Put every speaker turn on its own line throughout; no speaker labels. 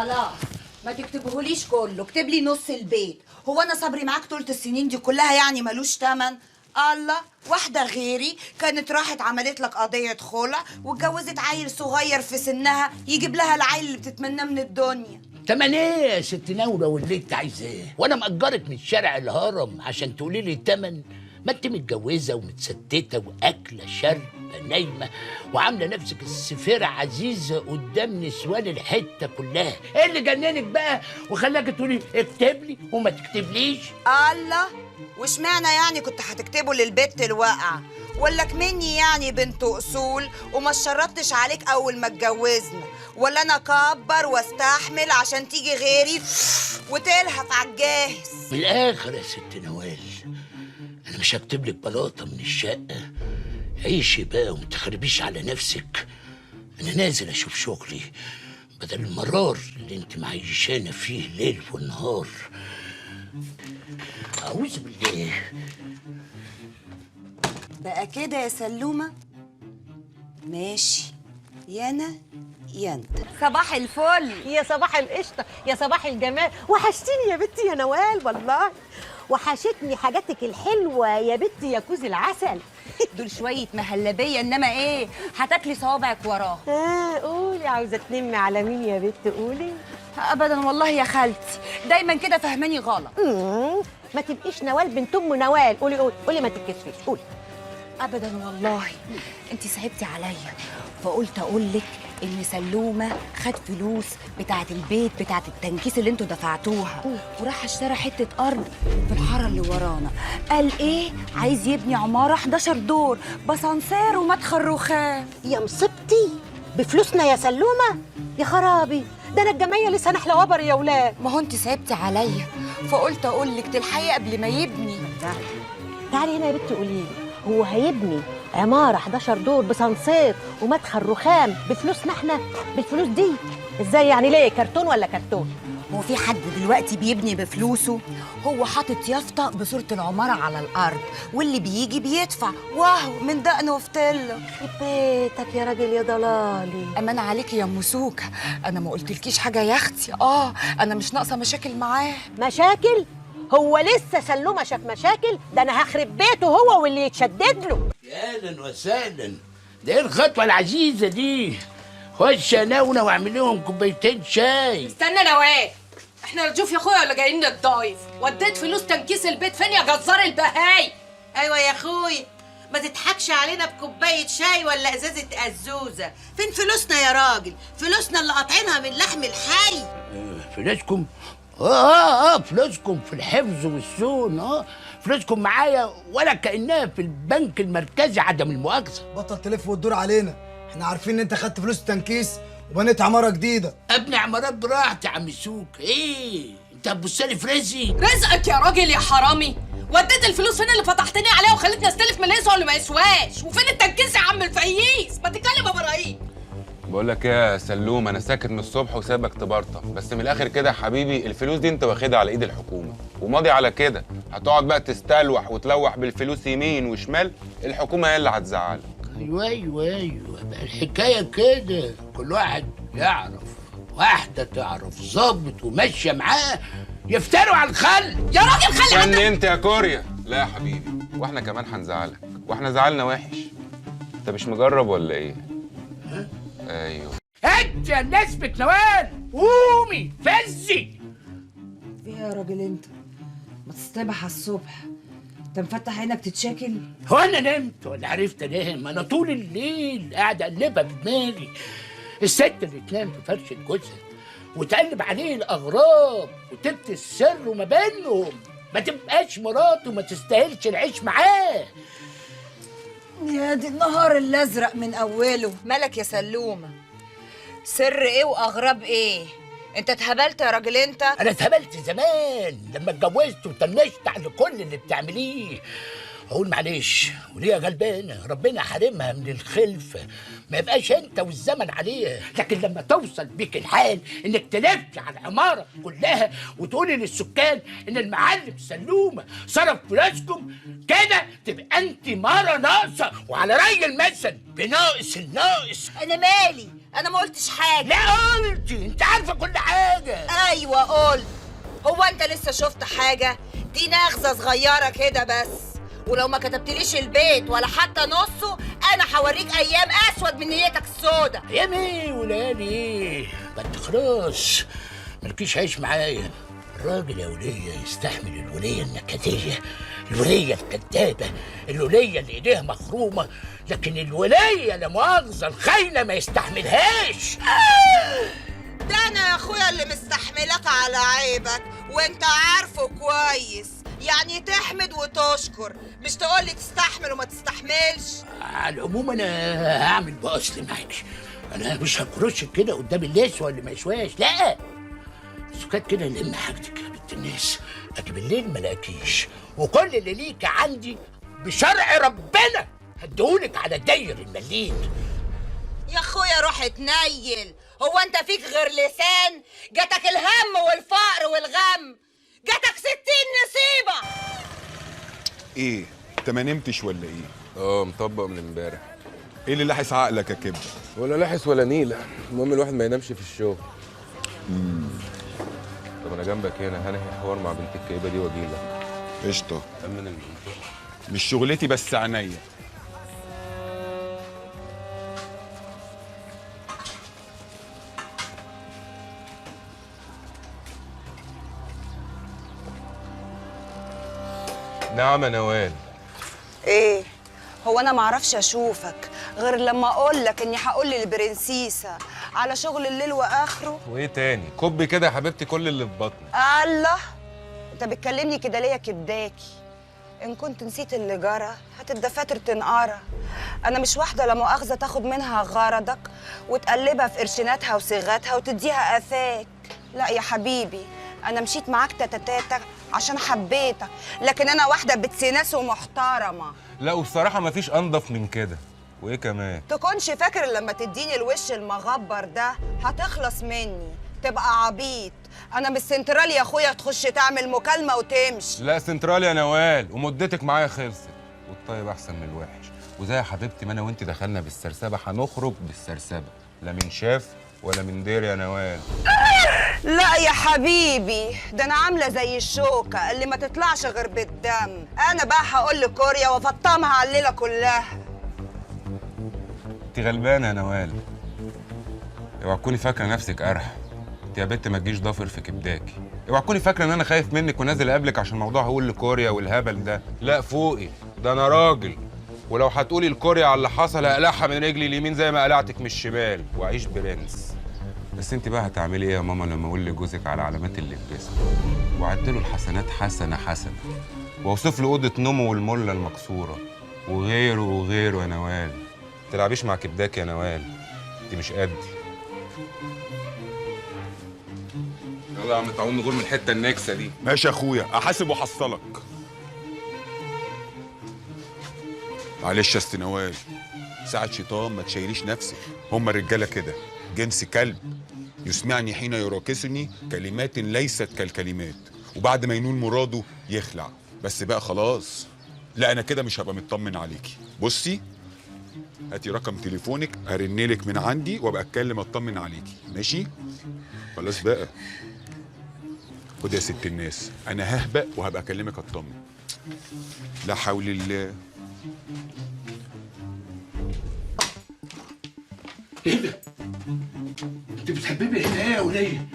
خلاص ما تكتبهوليش كله، اكتب لي نص البيت. هو انا صبري معاك طولة السنين دي كلها يعني ملوش تمن؟ الله، واحدة غيري كانت راحت عملت لك قضية خلع واتجوزت عيل صغير في سنها يجيب لها العيل اللي بتتمناه من الدنيا.
تمن ايه يا ست ناوله واللي انت عايزاه؟ وانا مأجرك من شارع الهرم عشان تقولي لي التمن؟ ما انت متجوزه ومتستته واكله شاربه نايمه وعامله نفسك السفيره عزيزه قدام نسوان الحته كلها. ايه اللي جننك بقى وخلاك تقولي اكتب لي وما تكتبليش؟
الله، واشمعنى يعني كنت هتكتبه للبت الواقعه؟ ولا كمني يعني بنت اصول وما شرطتش عليك اول ما اتجوزنا؟ ولا انا اكبر واستحمل عشان تيجي غيري وتلهف على الجاهز؟
من الاخر يا ست نوال، انا مش هكتب لك بلاطه من الشقه. عيشي بقى وما تخربيش على نفسك. انا نازل اشوف شغلي بدل المرار اللي انت معيشانا فيه ليل ونهار. اعوذ بالله.
بقى كده يا سلومه؟ ماشي، يا انا يا انت. صباح الفل.
يا صباح القشطه، يا صباح الجمال. وحشتيني يا بنتي يا نوال والله. وحشتني حاجاتك الحلوه يا بنتي يا كوز العسل.
دول شويه مهلبيه، انما ايه هتاكلي صوابعك وراه.
قولي، عاوزه تنمي على مين يا بنت؟ قولي.
ابدا والله يا خالتي، دايما كده فهماني غلط.
ما تبقيش نوال بنت ام نوال. قولي قولي قولي، ما تتكسفيش. قولي.
ابدا والله، انت صعبتي عليا فقلت اقول لك ان سلومه خد فلوس بتاعه البيت بتاعه التنكيس اللي انتوا دفعتوها وراح اشترى حته ارض في الحاره اللي ورانا. قال ايه؟ عايز يبني عماره 11 دور باسانسير ومدخل رخام.
يا مصيبتي، بفلوسنا يا سلومه؟ يا خرابي، ده انا الجمعيه لسه نحله وبر يا ولاد.
ما هو انت صعبتي عليا فقلت اقول لك تلحقي قبل ما يبني.
تعالي هنا يا بنتي قولي لي، هو هيبني عماره 11 دور بسانسير ومدخل رخام بفلوسنا احنا؟ بالفلوس دي ازاي يعني؟ ليه، كرتون ولا كرتون؟
هو في حد دلوقتي بيبني بفلوسه؟ هو حاطط يافطه بصوره العماره على الارض واللي بيجي بيدفع واهو من دقنه وفتله.
بيتك يا راجل يا ضلالي.
امان عليكي يا ام سوكه، انا ما قلتلكيش حاجه يا اختي. انا مش ناقصه مشاكل معاه.
مشاكل؟ هو لسه سلومه شاف مشاكل؟ ده انا هخرب بيته هو واللي يتشدد له.
يا اهلا وسهلا. ده ايه الخطوه العزيزه دي؟ خش يا نونه واعمل لهم كوبايتين شاي.
استنى نوال، احنا رجوف يا اخويا ولا جايين نتضايف؟ وديت فلوس تنكيس البيت فين يا جزار البهاي؟
ايوه يا اخويا، ما تضحكش علينا بكوبايه شاي ولا ازازه ازوزه. فين فلوسنا يا راجل؟ فلوسنا اللي قاطعينها من لحم الحي.
فلوسكم؟ فلوسكم في الحفظ والصون. فلوسكم معايا ولا كأنها في البنك المركزي عدم المؤاخذة.
بطل تلف وتدور علينا، احنا عارفين ان انت خدت فلوس التنكيس وبنيت عمارة جديدة.
ابني عمارات براحتي يا عم سوك. ايه انت هتبصلي في رزقي؟
رزقك يا راجل يا حرامي. وديت الفلوس فين اللي فتحتني عليها وخلتني استلف من اللي يسوى واللي ما يسواش؟ وفين التنكيس يا عم الفييس؟ ما تتكلم يا ابراهيم.
بقول لك ايه يا سلوم، انا ساكت من الصبح وسايبك تبرطم، بس من الاخر كده يا حبيبي الفلوس دي انت واخدها على ايد الحكومه وماضي على كده. هتقعد بقى تستلوح وتلوح بالفلوس يمين وشمال، الحكومه هي اللي هتزعلك.
ايوه بقى الحكايه كده. كل واحد يعرف واحده تعرف ظابط وماشيه معاه يفتروا على الخل.
يا راجل خلي
استني انت يا كوريا. لا يا حبيبي، واحنا كمان هنزعلك، واحنا زعلنا وحش. انت مش مجرب ولا ايه؟ ايوه.
انت يا نسبة نوال قومي فزي.
في يا راجل انت؟ ما تصطبح على الصبح، انت مفتح عينك تتشاكل؟
هو انا نمت ولا عرفت انام؟ انا طول الليل قاعد اقلبها بدماغي. الست اللي تنام في فرشه جوزها وتقلب عليه الاغراب وتبكي السر وما بينهم ما تبقاش مراته وما تستاهلش العيش معاه.
يا دي النهار الازرق من اوله. مالك يا سلومه؟ سر ايه واغراب ايه؟ انت اتهبلت يا راجل انت؟
انا اتهبلت زمان لما اتجوزت وطنشت على كل اللي بتعمليه. اقول معلش وليه غلبانه ربنا حارمها من الخلفه، ما يبقاش انت والزمن عليها. لكن لما توصل بيك الحال انك تلف على العماره كلها وتقولي للسكان ان المعلم سلومه صرف فلوسكم كده، تبقى انت مره ناقصه، وعلى راي المثل بناقص الناقص.
انا مالي؟ انا ما قلتش حاجه.
لا قلتي، انت عارفه كل حاجه.
ايوه قلت. هو انت لسه شفت حاجه؟ دي نغزه صغيره كده بس، ولو ما كتبتليش البيت ولا حتى نصه انا هوريك ايام اسود من نيتك السودا.
ايام ايه وليالي ايه؟ ما انت خلاص مالكيش عيش معايا. الراجل يا وليه يستحمل الوليه النكديه، الوليه الكدابه، الوليه اللي ايديها مخرومه، لكن الوليه لا مؤاخذه الخاينه ما يستحملهاش.
ده انا يا اخويا اللي مستحملك على عيبك وانت عارفه كويس، يعني تحمد وتشكر، مش تقولي تستحمل وما تستحملش.
على العموم انا هعمل باصل معاكي، انا مش هكرشك كده قدام الناس واللي ما يسواش، لا سكات كده نلم حاجتك يا بنت الناس، اجي بالليل ما لاقيش، وكل اللي ليك عندي بشرع ربنا هديهولك على داير المليل.
يا اخويا روح اتنيل، هو انت فيك غير لسان؟ جاتك الهم والفقر والغم، جاتك 60 نصيبه.
ايه انت ما نمتش ولا ايه؟
مطبق من امبارح.
ايه اللي لاحس عقلك يا كبده؟
ولا لاحس ولا نيله، المهم الواحد ما ينامش في الشغل. طب انا جنبك هنا هنهي حوار مع بنت الكئيبه دي واجيلك.
قشطه.
امن الموضوع.
مش شغلتي بس عينيا.
نعم يا نوال.
ايه؟ هو انا معرفش اشوفك غير لما اقول لك اني هقول للبرنسيسه على شغل الليل واخره.
وايه تاني؟ كبي كده يا حبيبتي كل اللي في بطني.
الله، انت بتكلمني كده ليه يا كبداكي؟ ان كنت نسيت اللي جرى هتتدفاتر تنقرى. انا مش واحده لا مؤاخذه تاخد منها غرضك وتقلبها في قرشيناتها وصيغاتها وتديها قفاك. لا يا حبيبي، انا مشيت معاك تاتا عشان حبيتك، لكن انا واحده بتسيناس ومحترمه.
لا وبصراحه مفيش انضف من كده. وايه كمان؟
تكونش فاكر لما تديني الوش المغبر ده هتخلص مني، تبقى عبيط. انا مش سنترال يا اخويا تخش تعمل مكالمه وتمشي.
لا سنترال يا نوال، ومدتك معايا خلصت، والطيب احسن من الوحش. وزي يا حبيبتي ما انا وانت دخلنا بالسرسبه هنخرج بالسرسبه، لا من شاف ولا من دير يا نوال.
لا يا حبيبي، ده انا عامله زي الشوكه اللي ما تطلعش غير بالدم. انا بقى هقول لكوريا وافطمها على الليله كلها.
انت غلبانه يا نوال، اوعى تكوني فاكره نفسك قرح. انت يا بت ما تجيش ضافر في كبداكي. اوعى تكوني فاكره ان انا خايف منك ونازل اقابلك عشان موضوع هقول لكوريا والهبل ده. لا فوقي، ده انا راجل، ولو هتقولي لكوريا على اللي حصل هقلعها من رجلي اليمين زي ما قلعتك من الشمال واعيش برنس. بس انت بقى هتعملي ايه يا ماما لما اقول لجوزك على علامات الابتسام وعدله الحسنات حسنه حسنه، واوصف له اوضه نومه والمله المكسوره وغيره وغيره؟ يا نوال ما تلعبيش مع كبداك يا نوال، انت مش قدي. يلا يا عم تعالوا نغور من الحته النكسه دي.
ماشي يا اخويا، احاسب واحصلك. معلش يا ست نوال، ساعة شيطان ما تشيليش نفسك، هم الرجاله كده جنس كلب، يسمعني حين يراكسني كلمات ليست كالكلمات، وبعد ما ينول مراده يخلع. بس بقى خلاص، لا انا كده مش هبقى مطمن عليكي. بصي هاتي رقم تليفونك ارنلك من عندي وابقى اتكلم اطمن عليكي، ماشي؟ خلاص بقى. خد يا ست الناس، انا ههبق وهبقى اكلمك اطمن. لا حول الله.
ايه ده؟ انت بتحببي هنا ايه يا وليه؟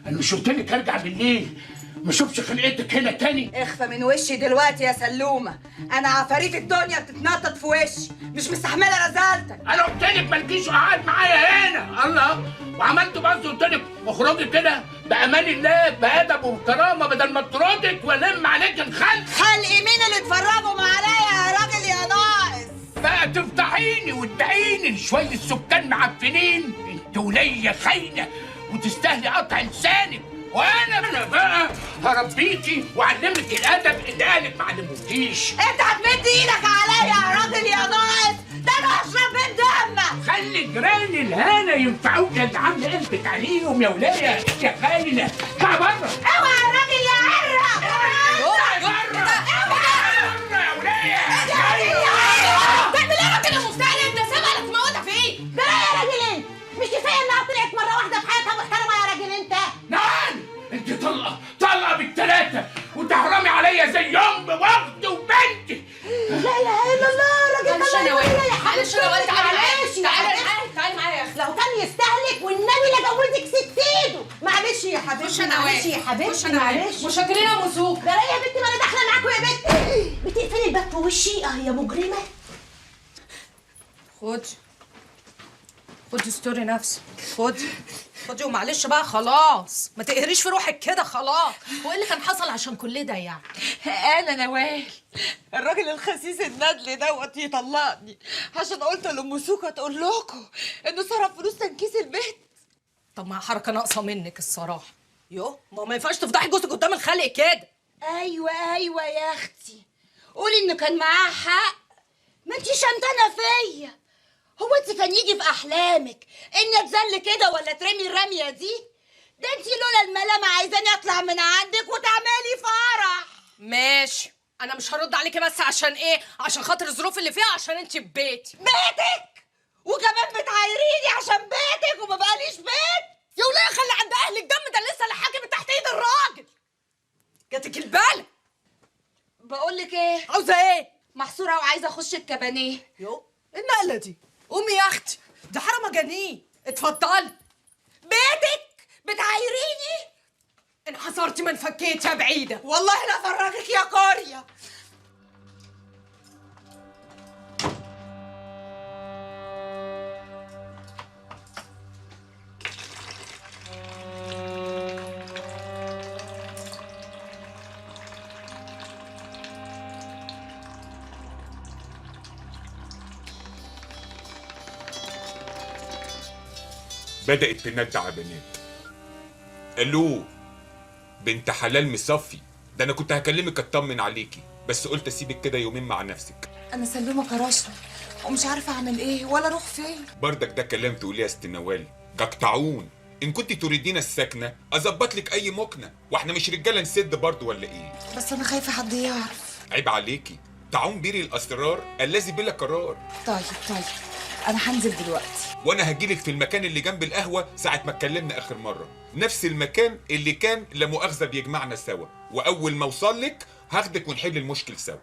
انا مش قلت لك ارجع بالليل ما اشوفش خلقتك هنا تاني؟
اخفى من وشي دلوقتي يا سلومه، انا عفاريت الدنيا بتتنطط في وشي، مش مستحمله رزالتك.
انا قلت لك مالكيش قاعد معايا هنا، الله، وعملت بس قلت لك اخرجي كده بامان الله بادب وبكرامه بدل ما اطردك والم عليك الخلق.
خلق مين اللي اتفرجوا عليا يا راجل يا ناقص؟
بقى تفتحيني وتدعيني شويه سكان معفنين، انت ولية خاينه وتستاهلي قطع لسانك وانا بقى هربيكي واعلمك الادب اللي اهلك ما علموكيش.
انت هتمد ايدك عليا يا راجل يا ناقص، ده انا هشرب من دمك.
خلي جيران الهنا ينفعوك اللي عامله قلبك عليهم يا ولايه يا خاينه. اطلع بره.
اوعى يا راجل يا عرة.
اطلع بره. بره يا ولايه.
تعمل ايه يا راجل يا مفتري؟ انت سامع اللي تموتها فين؟
ده يا راجل انت مش كفايه انها طلعت مره واحده في حياتها محترمه يا راجل انت؟
نعم انت طلقه بالثلاثه وتحرمي عليا زي ام واخت وبنت.
لا اله الا الله، راجل
معلش انا
طلع
واد،
يا
معلش انا واد، تعالى
معلش
معايا، تعالى معايا يا اخي.
لو كان يستهلك والنبي لا جوزك ست ايده. معلش يا حبيبتي،
خش انا
معلش
واد،
يا حبيبتي،
خش انا واد.
معلش.
مشاكرين يا مسوق.
ده يا بنتي، ما انا داخله معاكوا يا بنتي. بتقفلي الباب في وشي يا مجرمه.
خدي ستوري نفسك، خدي ومعلش بقى خلاص، ما تقهريش في روحك كده خلاص. وايه اللي كان حصل عشان كل ده يعني؟
انا نوال الراجل الخسيس الندل دوت يطلقني عشان قلت لام سوكه تقول لكم انه صرف فلوس تنكيس البيت.
طب ما حركه ناقصه منك الصراحه. ما ينفعش تفضحي جوزك قدام الخلق كده.
ايوه يا اختي، قولي انه كان معاه حق. ما انتي شمتانه فيا. هو انت كان يجي في احلامك اني اتذل كده ولا ترمي الرميه دي؟ ده انت لولا الملامه عايزاني اطلع من عندك وتعملي فرح.
ماشي، انا مش هرد عليكي بس عشان ايه؟ عشان خاطر الظروف اللي فيها، عشان انت في بيتي.
بيتك؟ وكمان بتعايريني عشان بيتك وما بقاليش بيت؟
يا وليه خلي عند اهلك دم، ده لسه الحاكم تحت ايد الراجل. جاتك البالة.
بقول لك ايه،
عاوزه ايه؟
محصوره وعايزه اخش الكبانيه.
ايه النقله دي؟ قومي يا اختي، دي حرمه جنين. اتفضلي.
بيتك بتعايريني؟
انحصرتي ما انفكيت يا بعيده.
والله لا فرجك يا قريه.
بدأت تندع بنات. الو بنت حلال مصفي، ده انا كنت هكلمك اطمن عليكي، بس قلت اسيبك كده يومين مع نفسك.
انا سلومه كراشة ومش عارفه اعمل ايه ولا اروح فين.
بردك ده كلام تقوليه يا ست نوال، جقطعون. ان كنت تريدين السكنه اظبط لك اي مكنه، واحنا مش رجاله نسد برضه ولا ايه؟
بس انا خايفه حد يعرف.
عيب عليكي، طاعون بيري الاسرار الذي بلا قرار.
طيب انا هنزل دلوقتي.
وانا هجيلك في المكان اللي جنب القهوه ساعه ما اتكلمنا اخر مره، نفس المكان اللي كان لا مؤاخذه بيجمعنا سوا، واول ما اوصل لك هاخدك ونحل المشكل سوا.